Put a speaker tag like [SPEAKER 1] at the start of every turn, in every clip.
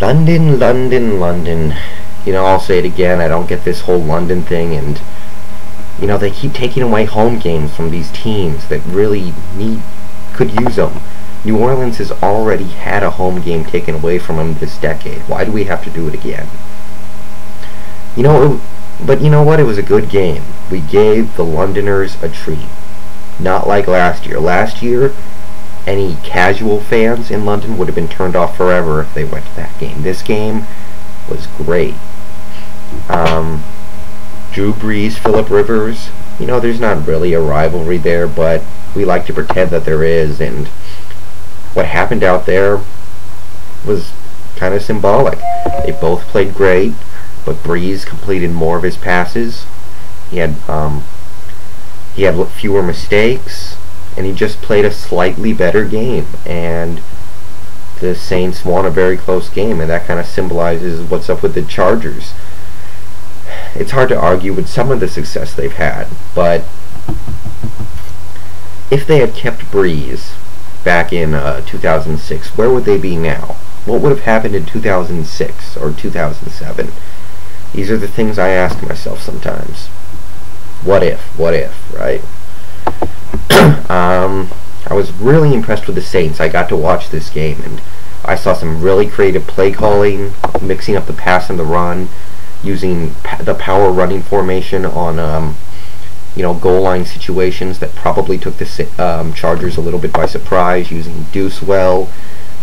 [SPEAKER 1] London, London, London. I'll say it again, I don't get this whole London thing, and, they keep taking away home games from these teams that really could use them. New Orleans has already had a home game taken away from them this decade. Why do we have to do it again? But you know what? It was a good game. We gave the Londoners a treat. Not like last year. Last year, any casual fans in London would have been turned off forever if they went to that game. This game was great. Drew Brees, Phillip Rivers, there's not really a rivalry there, but we like to pretend that there is, and what happened out there was kind of symbolic. They both played great, but Brees completed more of his passes. He had fewer mistakes, and he just played a slightly better game, and the Saints won a very close game, and that kind of symbolizes what's up with the Chargers. It's hard to argue with some of the success they've had, but if they had kept Brees back in 2006, where would they be now? What would have happened in 2006 or 2007? These are the things I ask myself sometimes. What if, right? I was really impressed with the Saints. I got to watch this game, and I saw some really creative play calling, mixing up the pass and the run, using the power running formation on goal line situations that probably took the Chargers a little bit by surprise, using Deuce well,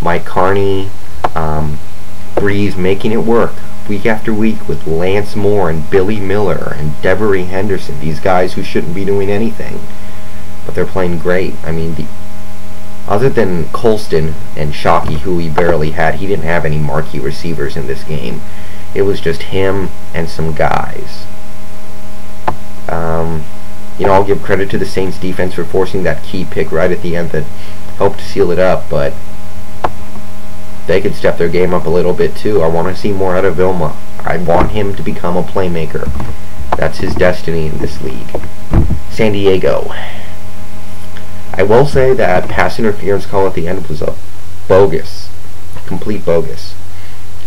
[SPEAKER 1] Mike Carney, Brees making it work week after week with Lance Moore and Billy Miller and Devery Henderson, these guys who shouldn't be doing anything, but they're playing great. I mean, other than Colston and Shockey, who he barely had, he didn't have any marquee receivers in this game. It was just him and some guys. I'll give credit to the Saints defense for forcing that key pick right at the end that helped seal it up, but they could step their game up a little bit too. I want to see more out of Vilma. I want him to become a playmaker. That's his destiny in this league. San Diego. I will say that pass interference call at the end was a bogus. Complete bogus.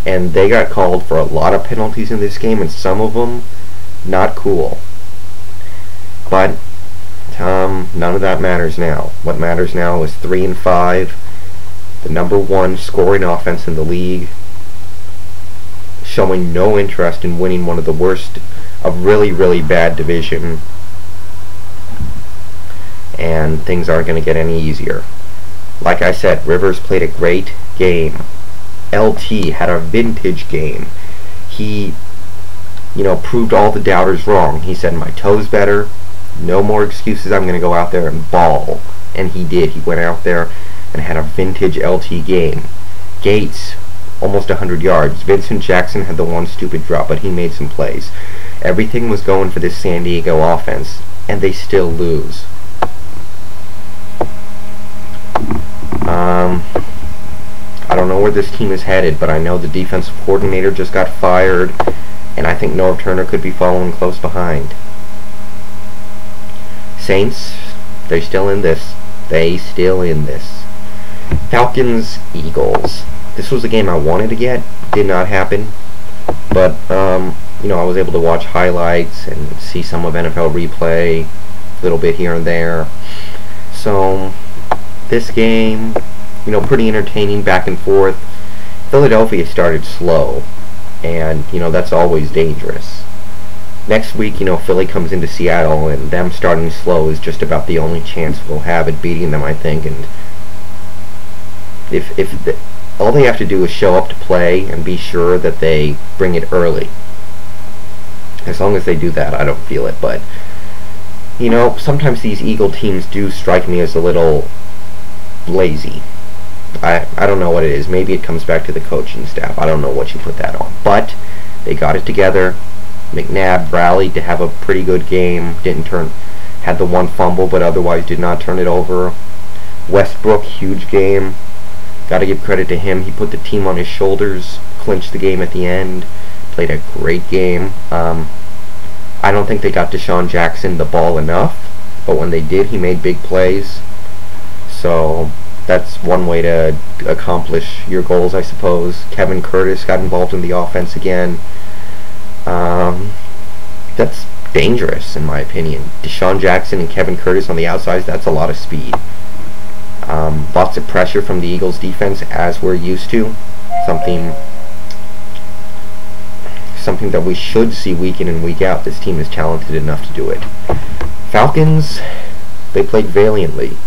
[SPEAKER 1] And they got called for a lot of penalties in this game, and some of them not cool. But none of that matters now. What matters now is 3-5, the #1 scoring offense in the league, showing no interest in winning one of the worst of really, really bad division, and things aren't going to get any easier. Like I said, Rivers played a great game. LT had a vintage game. He, proved all the doubters wrong. He said, my toe's better, no more excuses, I'm going to go out there and ball. And he did. He went out there and had a vintage LT game. Gates, almost 100 yards. Vincent Jackson had the one stupid drop, but he made some plays. Everything was going for this San Diego offense, and they still lose. I don't know where this team is headed, but I know the defensive coordinator just got fired, and I think Norv Turner could be following close behind. Saints, they're still in this. Falcons, Eagles. This was a game I wanted to get. Did not happen. But, I was able to watch highlights and see some of NFL replay, a little bit here and there. So, this game, pretty entertaining, back and forth. Philadelphia started slow, and, that's always dangerous. Next week, Philly comes into Seattle, and them starting slow is just about the only chance we'll have at beating them, I think. And all they have to do is show up to play and be sure that they bring it early. As long as they do that, I don't feel it. But, sometimes these Eagle teams do strike me as a little lazy. I don't know what it is. Maybe it comes back to the coaching staff. I don't know what you put that on. But they got it together. McNabb rallied to have a pretty good game. Had the one fumble, but otherwise did not turn it over. Westbrook, huge game. Got to give credit to him. He put the team on his shoulders, clinched the game at the end. Played a great game. I don't think they got Deshaun Jackson the ball enough, but when they did, he made big plays. So, That's one way to accomplish your goals, I suppose. Kevin Curtis got involved in the offense again. That's dangerous, in my opinion. Deshaun Jackson and Kevin Curtis on the outsides, that's a lot of speed. Lots of pressure from the Eagles defense, as we're used to. Something that we should see week in and week out. This team is talented enough to do it. Falcons, they played valiantly.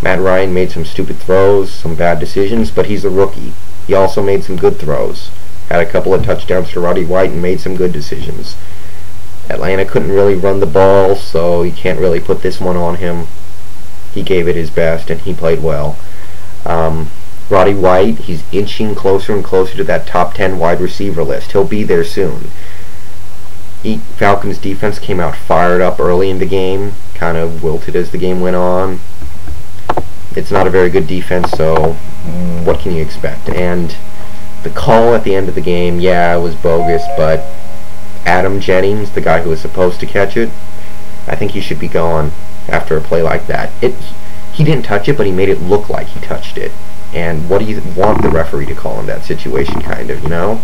[SPEAKER 1] Matt Ryan made some stupid throws, some bad decisions, but he's a rookie. He also made some good throws. Had a couple of touchdowns to Roddy White and made some good decisions. Atlanta couldn't really run the ball, so you can't really put this one on him. He gave it his best, and he played well. Roddy White, he's inching closer and closer to that top 10 wide receiver list. He'll be there soon. Falcons defense came out fired up early in the game, kind of wilted as the game went on. It's not a very good defense, so what can you expect? And the call at the end of the game, yeah, it was bogus, but Adam Jennings, the guy who was supposed to catch it, I think he should be gone after a play like that. He didn't touch it, but he made it look like he touched it. And what do you want the referee to call in that situation, kind of, you know?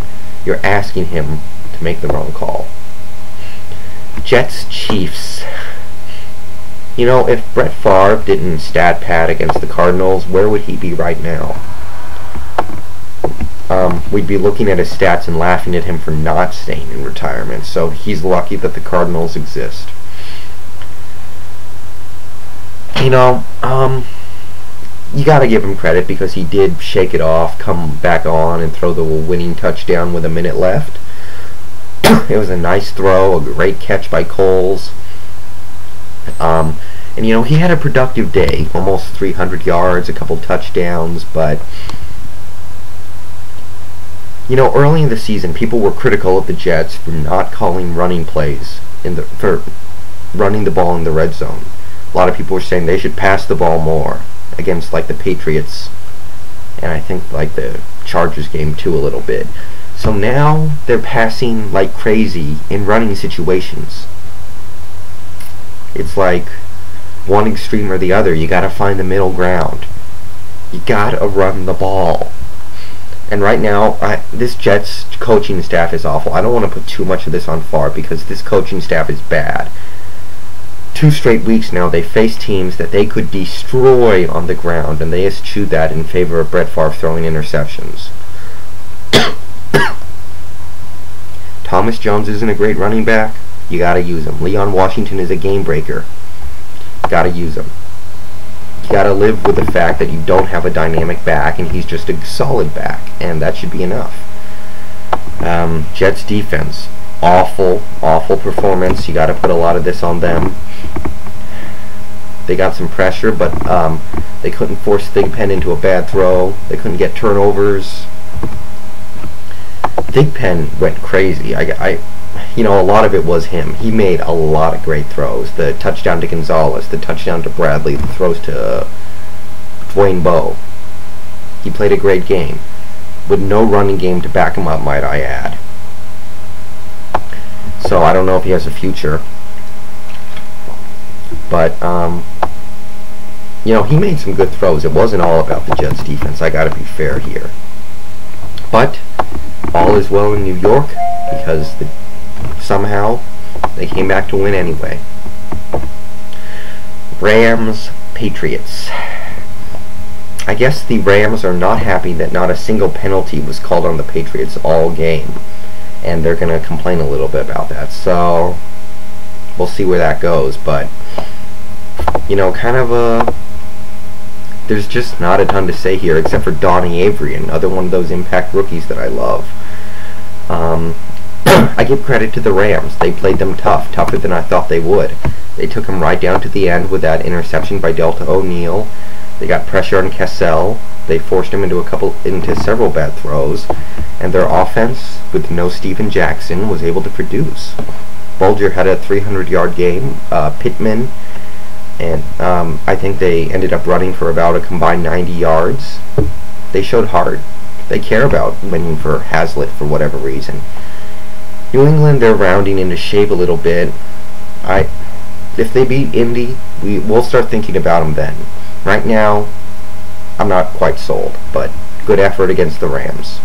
[SPEAKER 1] You're asking him to make the wrong call. Jets-Chiefs. You know, if Brett Favre didn't stat pad against the Cardinals, where would he be right now? We'd be looking at his stats and laughing at him for not staying in retirement, so he's lucky that the Cardinals exist. You know, you gotta give him credit because he did shake it off, come back on, and throw the winning touchdown with a minute left. It was a nice throw, a great catch by Coles. And you know, he had a productive day, almost 300 yards, a couple touchdowns, but you know, early in the season, people were critical of the Jets for not calling running plays for running the ball in the red zone. A lot of people were saying they should pass the ball more against like the Patriots, and I think like the Chargers game too a little bit. So now they're passing like crazy in running situations. It's like one extreme or the other. You gotta find the middle ground. You gotta run the ball. And right now, this Jets coaching staff is awful. I don't want to put too much of this on Favre because this coaching staff is bad. 2 straight weeks now, they face teams that they could destroy on the ground, and they eschew that in favor of Brett Favre throwing interceptions. Thomas Jones isn't a great running back. You gotta use him. Leon Washington is a game breaker. Gotta use him. You gotta live with the fact that you don't have a dynamic back, and he's just a solid back, and that should be enough. Jets defense, awful performance. You gotta put a lot of this on them. They got some pressure, but they couldn't force Thigpen into a bad throw. They couldn't get turnovers. Thigpen went crazy. You know, a lot of it was him. He made a lot of great throws. The touchdown to Gonzalez, the touchdown to Bradley, the throws to Dwayne Bowe. He played a great game, with no running game to back him up, might I add. So I don't know if he has a future. But, you know, he made some good throws. It wasn't all about the Jets defense. I gotta be fair here. But all is well in New York because somehow they came back to win anyway. Rams, Patriots. I guess the Rams are not happy that not a single penalty was called on the Patriots all game, and they're going to complain a little bit about that. So we'll see where that goes, but you know, kind of there's just not a ton to say here except for Donnie Avery, another one of those impact rookies that I love. I give credit to the Rams. They played them tougher than I thought they would. They took them right down to the end with that interception by Delta O'Neal. They got pressure on Kessel. They forced him into several bad throws, and their offense, with no Steven Jackson, was able to produce. Bulger had a 300-yard game. Pittman, and I think they ended up running for about a combined 90 yards. They showed heart. They care about winning for Hazlitt for whatever reason. New England, they're rounding into shape a little bit. If they beat Indy, we'll start thinking about them then. Right now, I'm not quite sold, but good effort against the Rams.